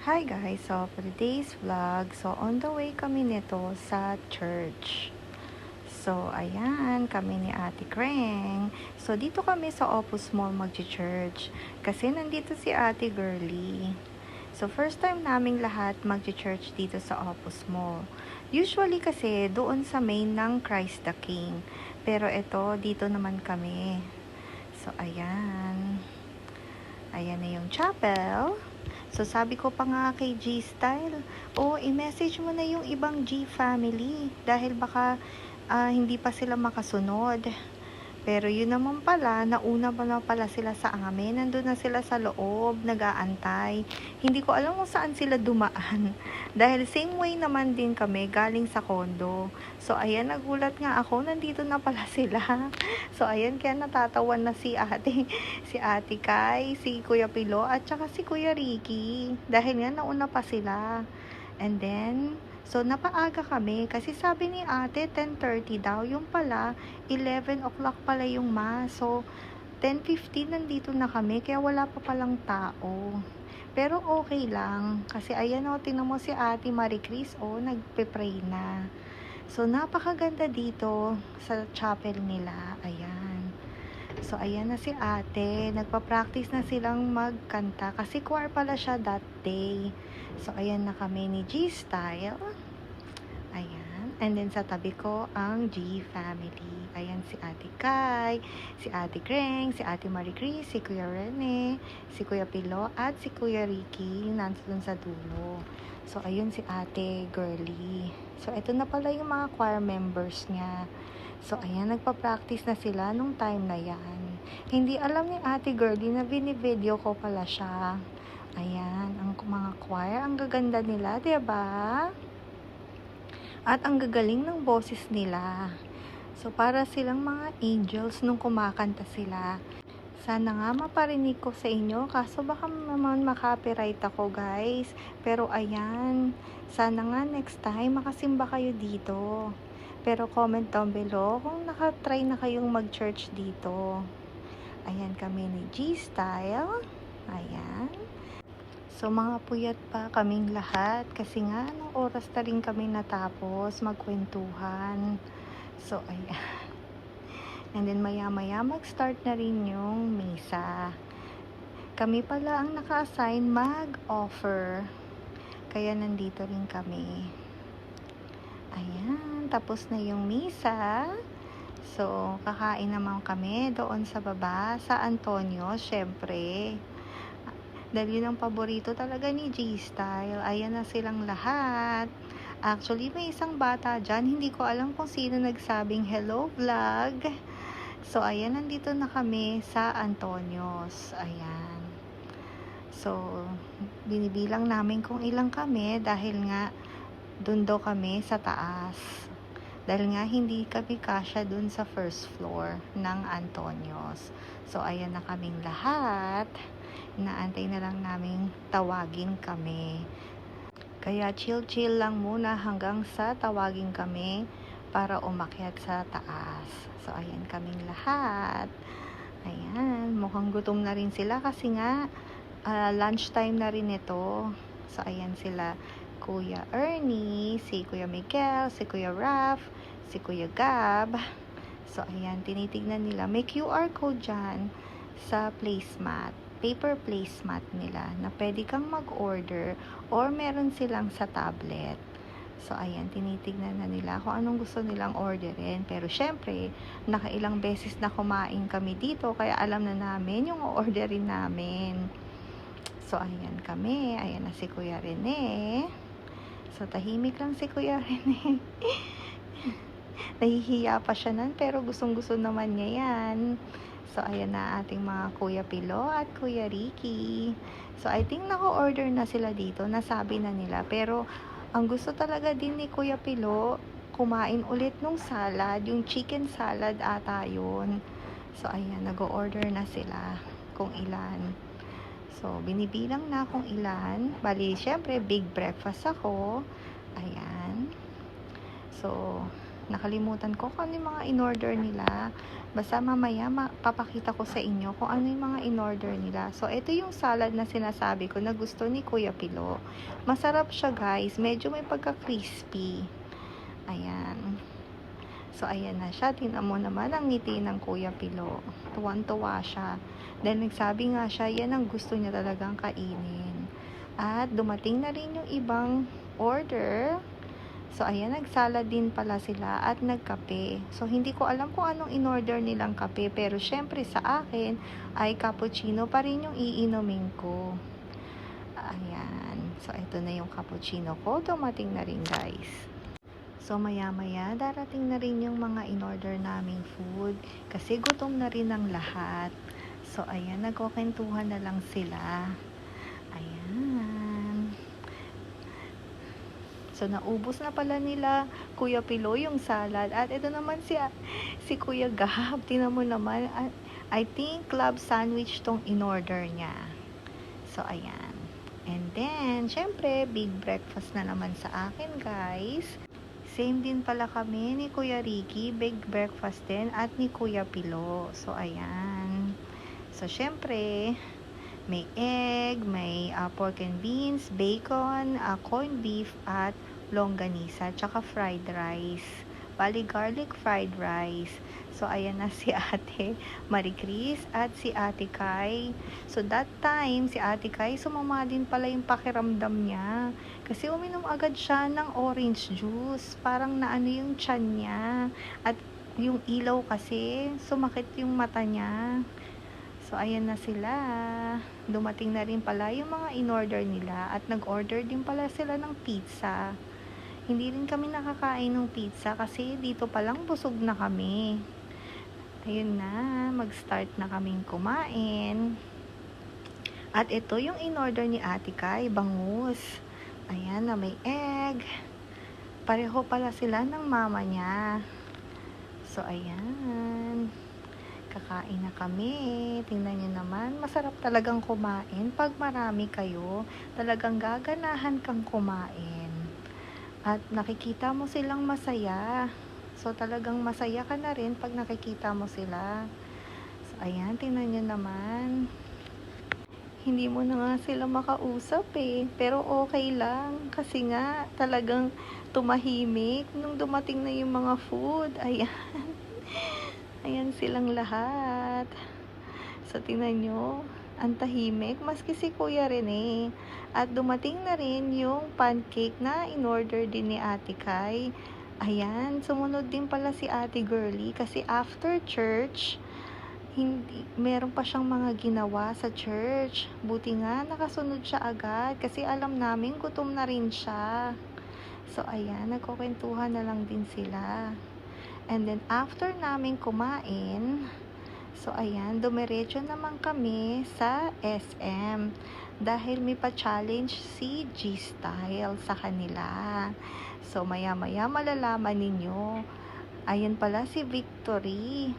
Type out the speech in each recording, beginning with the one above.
Hi guys, so for today's vlog, so on the way kami nito sa church. So ayan, kami ni Ate Kreng. So dito kami sa Opus Mall mag-church kasi nandito si Ate Girly. So first time naming lahat mag-church dito sa Opus Mall. Usually kasi doon sa main ng Christ the King. Pero ito, dito naman kami. So ayan. Ayan na yung chapel. So, sabi ko pa nga kay G-Style, i-message mo na yung ibang G family dahil baka hindi pa sila makasunod. Pero yun naman pala, nauna pa na pala sila sa amin. Nandun na sila sa loob, nag-aantay. Hindi ko alam kung saan sila dumaan. Dahil same way naman din kami, galing sa condo. So, ayan, nagulat nga ako, nandito na pala sila. So, ayan, kaya natatawan na si ate, si ate Kai, si Kuya Pilo, at saka si Kuya Ricky. Dahil nga, nauna pa sila. And then, so napaaga kami kasi sabi ni ate 10:30 daw, yung pala 11 o'clock pala yung mass. So 10:15 nandito na kami kaya wala pa palang tao. Pero okay lang kasi ayan tingnan mo si Ate Marie Chris nagpe-pray na. So napakaganda dito sa chapel nila. Ayan. So ayan na si ate, nagpa-practice na silang magkanta kasi choir pala siya that day. So ayan na kami ni G-Style. Ayan. And then sa tabi ko ang G family. Ayan si Ate Kai, si Ate Kreng, si Ate Marie Chris, si Kuya Rene, si Kuya Pilo, at si Kuya Ricky, nandun sa dulo. So ayun si Ate Girly. So ito na pala yung mga choir members niya. So ayan, nagpa-practice na sila nung time na yan. Hindi alam ni Ate Girly na binivideo ko pala siya. Ayan, ang mga choir, ang gaganda nila, 'di ba? At ang gagaling ng boses nila. So, para silang mga angels nung kumakanta sila. Sana nga maparinig ko sa inyo, kaso baka naman makapiright ako guys. Pero ayan, sana nga next time makasimba kayo dito. Pero comment down below kung nakatry na kayong mag-church dito. Ayan kami ni G-Style. Ayan. So, mga puyat pa kaming lahat kasi nga, anong oras na rin kami natapos magkwentuhan. So, ayan. And then, maya-maya, mag-start na rin yung misa. Kami pala ang naka-assign mag-offer. Kaya, nandito rin kami. Ayan, tapos na yung misa. So, kakain naman kami doon sa baba, sa Antonio, syempre. Dahil yun ang paborito talaga ni G-Style. Ayan na silang lahat. Actually, may isang bata dyan. Hindi ko alam kung sino nagsabing hello vlog. So, ayan, nandito na kami sa Antonios. Ayan. So, binibilang namin kung ilang kami dahil nga dun daw kami sa taas. Dahil nga hindi kami kasya dun sa first floor ng Antonios. So, ayan na kaming lahat. Inaantay na lang namin tawagin kami. Kaya chill-chill lang muna hanggang sa tawagin kami para umakyat sa taas. So, ayan kaming lahat. Ayan, mukhang gutom na rin sila kasi nga lunchtime na rin ito. So, ayan sila. Kuya Ernie, si Kuya Miguel, si Kuya Raf, si Kuya Gab. So, ayan, tinitignan nila. May QR code dyan sa placemat. Paper placemat nila na pwede kang mag-order or meron silang sa tablet. So, ayan, tinitignan na nila kung anong gusto nilang orderin. Pero, syempre, nakailang beses na kumain kami dito, kaya alam na namin yung orderin namin. So, ayan kami. Ayan na si Kuya Rene. So, tahimik lang si Kuya Rene. Nahihiya pa siya nun, pero gustong-gusto naman niya yan. So, ayan na ating mga Kuya Pilo at Kuya Ricky. So, I think naka-order na sila dito. Nasabi na nila. Pero, ang gusto talaga din ni Kuya Pilo, kumain ulit nung salad. Yung chicken salad ata yun. So, ayan. Nag-order na sila kung ilan. So, binibilang na kung ilan. Bali, syempre, big breakfast ako. Ayan. So, Nakalimutan ko kung ano yung mga in-order nila. Basta mamaya papakita ko sa inyo kung ano yung mga in-order nila. So, ito yung salad na sinasabi ko na gusto ni Kuya Pilo. Masarap siya guys. Medyo may pagka-crispy. Ayan. So, ayan na siya. Tingnan mo naman ang ngiti ng Kuya Pilo. Tuwan-tuwa siya. Dahil nagsabi nga siya, yan ang gusto niya talagang kainin. At dumating na rin yung ibang order. So, ayan, nagsalad din pala sila at nagkape. So, hindi ko alam kung anong in-order nilang kape. Pero, syempre, sa akin, ay cappuccino pa rin yung iinumin ko. Ayan. So, ito na yung cappuccino ko. Dumating na rin, guys. So, maya-maya, darating na rin yung mga in-order naming food. Kasi gutom na rin ang lahat. So, ayan, nagkukwentuhan na lang sila. Ayan. So, naubos na pala nila Kuya Pilo yung salad. At ito naman si Kuya Gab. Tingnan mo naman. I think club sandwich tong in-order niya. So, ayan. And then, syempre, big breakfast na naman sa akin, guys. Same din pala kami ni Kuya Ricky. Big breakfast din. At ni Kuya Pilo. So, ayan. So, syempre, may egg, may pork and beans, bacon, corned beef, at longganisa, tsaka fried rice. Bali, garlic fried rice. So, ayan na si Ate Marie Chris at si Ate Kai. So, that time, si Ate Kai, sumama din pala yung pakiramdam niya. Kasi uminom agad siya ng orange juice. Parang naano yung tiyan niya. At yung ilaw kasi, sumakit yung mata niya. So, ayan na sila. Dumating na rin pala yung mga in-order nila at nag-order din pala sila ng pizza. Hindi rin kami nakakain ng pizza kasi dito palang busog na kami. Ayun na, mag-start na kaming kumain. At ito yung in-order ni Ate Kai, bangus. Ayan na, may egg. Pareho pala sila ng mama niya. So, ayan. Kakain na kami. Tingnan nyo naman, masarap talagang kumain. Pag marami kayo, talagang gaganahan kang kumain. At nakikita mo silang masaya. So, talagang masaya ka na rin pag nakikita mo sila. So, ayan, tingnan nyo naman. Hindi mo na nga sila makausap eh. Pero okay lang. Kasi nga, talagang tumahimik nung dumating na yung mga food. Ayan. Ayan silang lahat. So, tingnan nyo, ang tahimik, maski si Kuya Rene. At dumating na rin yung pancake na in-order din ni Ate Kai. Ayan, sumunod din pala si Ate Girly kasi after church, meron pa siyang mga ginawa sa church. Buti nga, nakasunod siya agad kasi alam namin gutom na rin siya. So, ayan, nagkukwentuhan na lang din sila. And then, after namin kumain, so, ayan, dumiretso naman kami sa SM. Dahil may pa-challenge si G-Style sa kanila. So, maya-maya malalaman ninyo. Ayan pala si Victory.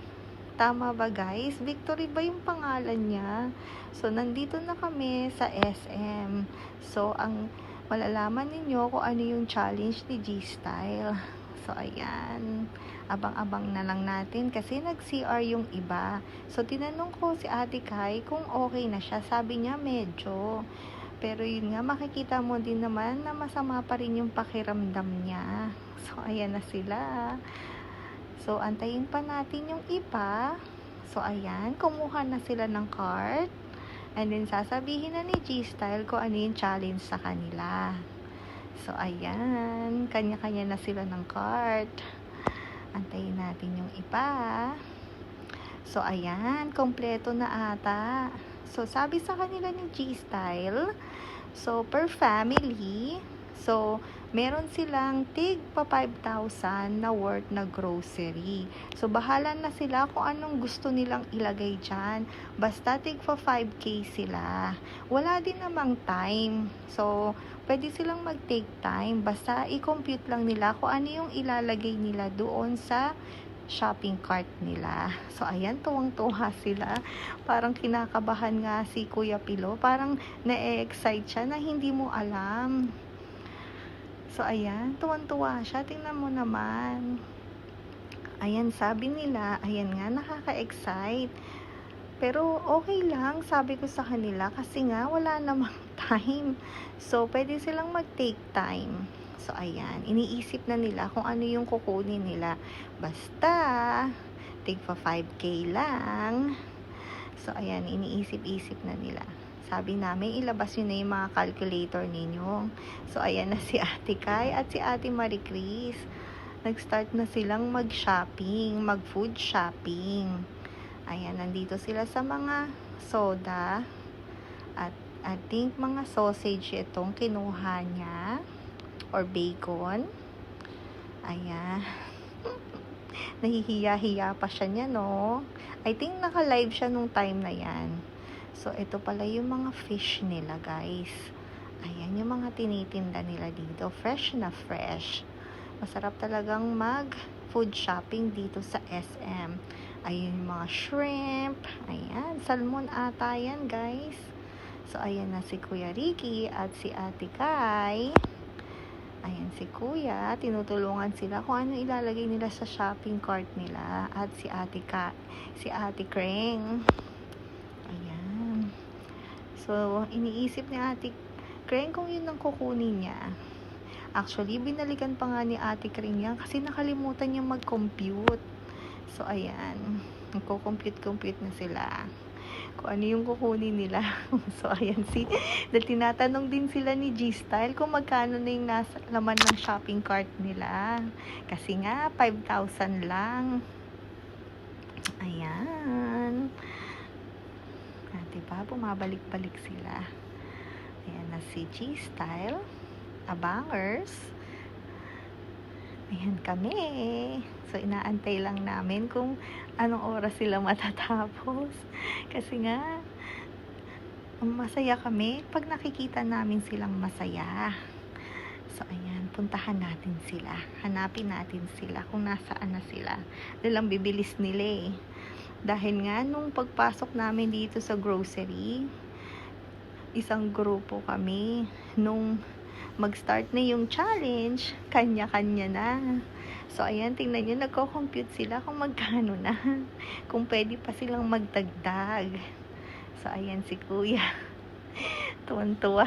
Tama ba guys? Victory ba yung pangalan niya? So, nandito na kami sa SM. So, ang malalaman ninyo kung ano yung challenge ni G-Style. So, ayan. Abang-abang na lang natin kasi nag-CR yung iba. So, tinanong ko si Ate Kai kung okay na siya. Sabi niya medyo. Pero yun nga, makikita mo din naman na masama pa rin yung pakiramdam niya. So, ayan na sila. So, antayin pa natin yung iba. So, ayan. Kumuha na sila ng card. And then, sasabihin na ni G-Style kung ano yung challenge sa kanila. So, ayan. Kanya-kanya na sila ng card. Antayin natin yung iba. So, ayan. Kompleto na ata. So, sabi sa kanila ni G-Style, so, per family, so, meron silang tig pa 5,000 na worth na grocery. So, bahala na sila kung anong gusto nilang ilagay dyan. Basta tig pa 5K sila. Wala din namang time. So, pwede silang mag-take time. Basta i-compute lang nila kung ano yung ilalagay nila doon sa shopping cart nila. So, ayan, tuwang-tuwa sila. Parang kinakabahan nga si Kuya Pilo. Parang na-excite siya na hindi mo alam. So, ayan, tuwang-tuwa siya. Tingnan mo naman. Ayan, sabi nila, ayan nga, nakaka-excite. Pero okay lang, sabi ko sa kanila, kasi nga wala namang time. So, pwede silang mag-take time. So, ayan, iniisip na nila kung ano yung kukunin nila. Basta, tigpa 5K lang. So, ayan, iniisip-isip na nila. Sabi namin, ilabas yun na yung mga calculator ninyo. So, ayan na si Ate Kai at si Ate Marie Chris. Nag-start na silang mag-shopping, mag-food shopping. Ayan, nandito sila sa mga soda. At I think mga sausage itong kinuha niya. Or bacon. Ayan. Nahihiya-hiya pa siya niya, no? I think naka-live siya nung time na yan. So, ito pala yung mga fish nila, guys. Ayan, yung mga tinitinda nila dito. Fresh na fresh. Masarap talagang mag-food shopping dito sa SM. Ayun yung mga shrimp. Ayan, salmon ata yan, guys. So, ayan na si Kuya Ricky at si Ate Kai. Ayan si Kuya, tinutulungan sila kung ano ilalagay nila sa shopping cart nila. At si Ate Kreng. Ayan. So, iniisip ni Ate Kreng kung yun ang kukunin niya. Actually, binalikan pa nga ni Ate Kreng yan kasi nakalimutan niya mag-compute. So, ayan. Nagko-compute na sila kung ano yung kukunin nila. So, ayan tinatanong din sila ni G-Style kung magkano na yung nasa laman ng shopping cart nila. Kasi nga, 5,000 lang. Ayan. Diba? Bumabalik-balik sila. Ayan na si G-Style. Abangers. Ayan kami. So, inaantay lang namin kung anong oras sila matatapos. Kasi nga, masaya kami pag nakikita namin silang masaya. So, ayan, puntahan natin sila. Hanapin natin sila kung nasaan na sila. Dahil ang bibilis nila eh. Dahil nga, nung pagpasok namin dito sa grocery, isang grupo kami. Nung mag-start na yung challenge, kanya-kanya na. So, ayan, tingnan nyo, nagko-compute sila kung magkano na. Kung pwede pa silang magdagdag. So, ayan si Kuya. Tuwan-tuwa.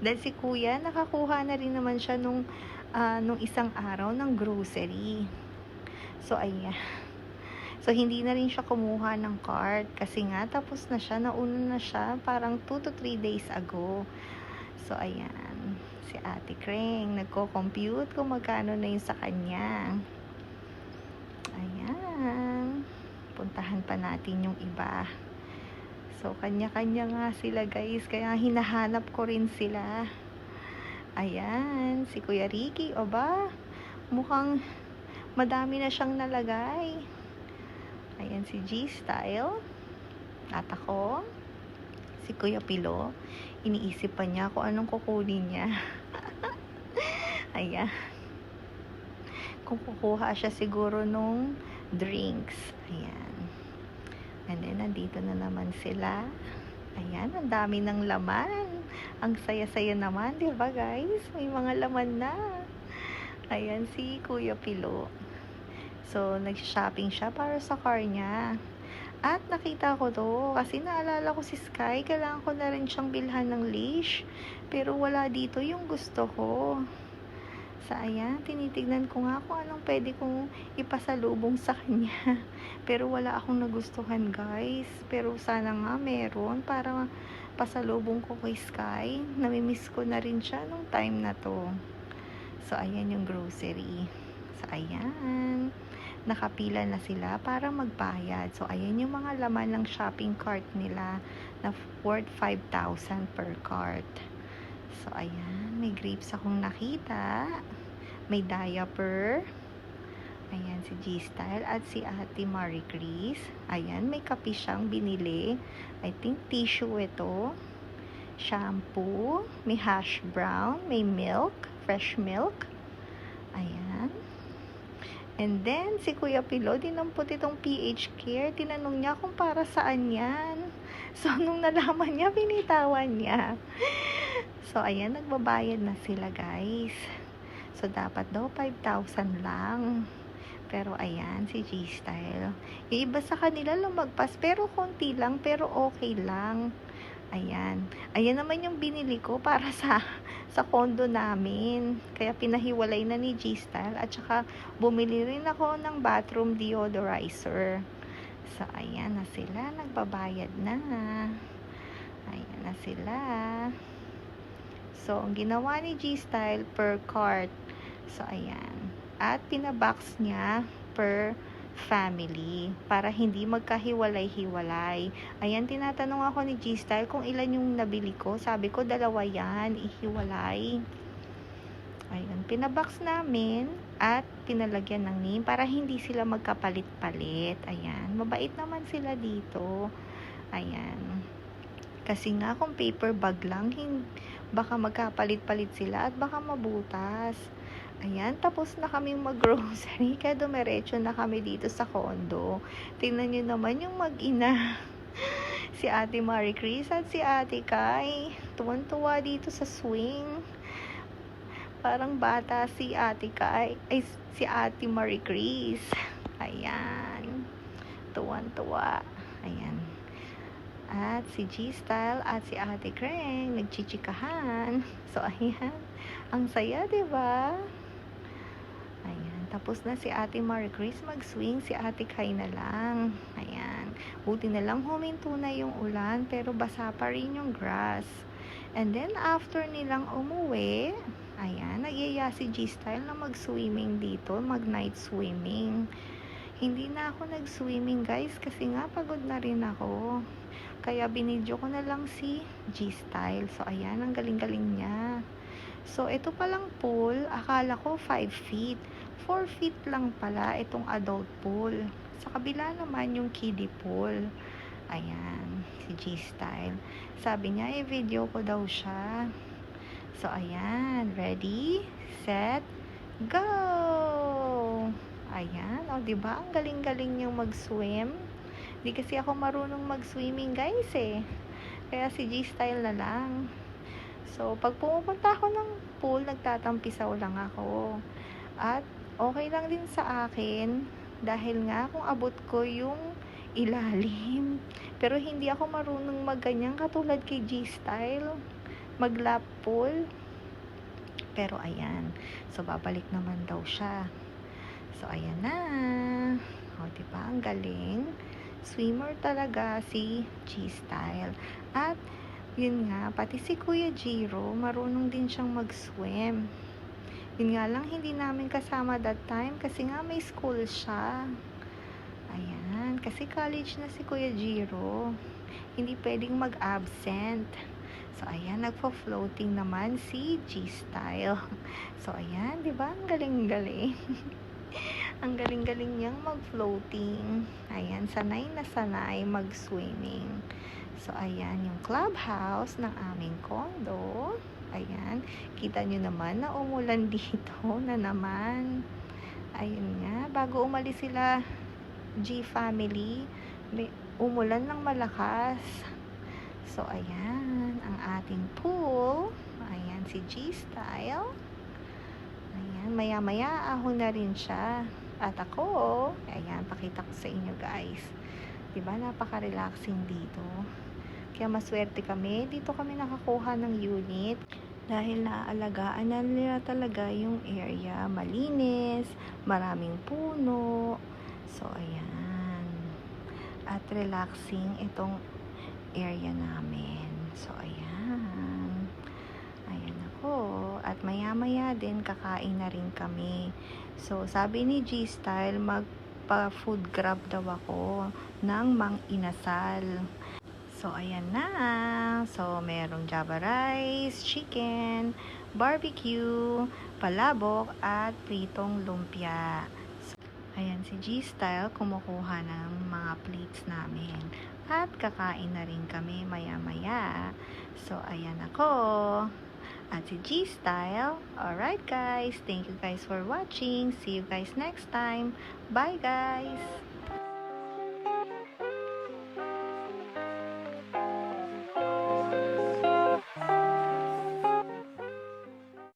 Dahil si Kuya, nakakuha na rin naman siya nung isang araw ng grocery. So, ayan. So, hindi na rin siya kumuha ng cart. Kasi nga, tapos na siya. Nauna na siya parang 2 to 3 days ago. So, ayan. Si Ate Kreng, nagko-compute kung magkano na yung sa kanya. Ayan. Puntahan pa natin yung iba. So, kanya-kanya nga sila, guys. Kaya hinahanap ko rin sila. Ayan. Si Kuya Ricky, o ba? Mukhang madami na siyang nalagay. Ayan si G-Style. At ako. Si Kuya Pilo. Iniisip pa niya kung anong kukunin niya. Ayan. Kung kukuha siya siguro nung drinks. Ayan. And then, nandito na naman sila. Ayan, ang dami ng laman. Ang saya-saya naman, di ba guys? May mga laman na. Ayan si Kuya Pilo. So, nag-shopping siya para sa car niya. At nakita ko to, kasi naalala ko si Sky, kailangan ko na rin siyang bilhan ng leash. Pero wala dito yung gusto ko. So, ayan, tinitignan ko nga kung anong pwede kong ipasalubong sa kanya. Pero wala akong nagustuhan, guys. Pero sana nga meron para pasalubong ko kay Sky. Namimiss ko na rin siya nung time na to. So, ayan yung grocery. So, ayan. Nakapila na sila para magbayad. So, ayan yung mga laman ng shopping cart nila na worth 5,000 per cart. So, ayan. May grapes akong nakita. May diaper. Ayan, si G-Style at si Ate Marie Chris. Ayan, may kape siyang binili. I think tissue ito. Shampoo. May hash brown. May milk. Fresh milk. Ayan. And then, si Kuya Pilo, dinampot itong PH Care. Tinanong niya kung para saan yan. So, nung nalaman niya, binitawan niya. So, ayan, nagbabayad na sila, guys. So, dapat daw 5,000 lang. Pero ayan, si G-Style. Yung iba sa kanila lumagpas, pero konti lang, pero okay lang. Ayan. Ayan naman yung binili ko para sa condo namin. Kaya pinahiwalay na ni G-Style. At saka bumili rin ako ng bathroom deodorizer. So, ayan na sila. Nagbabayad na. Ayan na sila. So, ang ginawa ni G-Style per cart. So, ayan. At pinabox niya per family para hindi magkahiwalay-hiwalay. Ayan, tinatanong ako ni G-Style kung ilan yung nabili ko. Sabi ko, 2 yan, ihiwalay. Ayan, pinabox namin at pinalagyan ng name para hindi sila magkapalit-palit. Ayan, mabait naman sila dito. Ayan. Kasi nga kung paper bag lang, baka magkapalit-palit sila at baka mabutas. Ayan, tapos na kaming mag-grocery, kaya dumiretso na kami dito sa condo. Tingnan nyo naman yung mag-ina. Si Ate Marie Chris at si Ate Kai. Tuwan-tuwa dito sa swing. Parang bata si Ate Kai, ay si Ate Marie Chris. Ayan. Tuwan-tuwa. Ayan. At si G-Style at si Ate Kreng nagchichikahan. So, ayan. Ang saya, diba? Ayan. Tapos na si Ate Marie Chris mag-swing. Si Ate Kai na lang. Ayan. Buti na lang huminto na yung ulan. Pero basa pa rin yung grass. And then, after nilang umuwi, ayan, nagyaya si G-Style na mag-swimming dito. Mag-night swimming. Hindi na ako nag-swimming, guys. Kasi nga, pagod na rin ako. Kaya binidyo ko na lang si G-Style. So, ayan, ang galing-galing niya. So, ito palang pool, akala ko 5 feet. 4 feet lang pala itong adult pool. Sa kabila naman yung kiddie pool. Ayan, si G-Style. Sabi niya, video ko daw siya. So, ayan, ready, set, go! Ayan, o, diba? Ang galing-galing niyang mag-swim. Di kasi ako marunong mag-swimming, guys, eh. Kaya si G-Style na lang. So, pag pumupunta ako ng pool, nagtatampisaw lang ako. At, okay lang din sa akin, dahil nga kung abot ko yung ilalim. Pero hindi ako marunong magganyan katulad kay G-Style. Mag-lap pool. Pero, ayan. So, babalik naman daw siya. So, ayan na. O, diba? Ang galing. Swimmer talaga si G-Style. At, yun nga, pati si Kuya Jiro, marunong din siyang mag-swim. Yun nga lang, hindi namin kasama that time kasi nga may school siya. Ayan, kasi college na si Kuya Jiro. Hindi pwedeng mag-absent. So, ayan, nagpo-floating naman si G-Style. So, ayan, di ba? Ang galing-galing. Ang galing-galing niyang mag-floating. Ayan, sanay na sanay mag-swimming. So, ayan yung clubhouse ng aming condo. Ayan, kita nyo naman na umulan dito na naman. Ayun nga, bago umalis sila G-family, umulan ng malakas. So, ayan, ang ating pool. Ayan, si G-Style. Ayan, maya-maya ahon na rin siya. At ako, ayan, pakita ko sa inyo, guys. Diba, napaka-relaxing dito. Kaya maswerte kami. Dito kami nakakuha ng unit. Dahil naaalagaan na nila talaga yung area. Malinis, maraming puno. So, ayan. At relaxing itong area namin. So, ayan. Ayan ako. At maya-maya din kakain na rin kami. So, sabi ni G-Style, magpa-food grab daw ako ng Mang Inasal. So, ayan na. So, merong java rice, chicken, barbecue, palabok, at pritong lumpia. So, ayan si G-Style, kumukuha ng mga plates namin. At kakain na rin kami maya-maya. So, ayan ako. At si G-Style. Alright guys, thank you guys for watching. See you guys next time. Bye guys!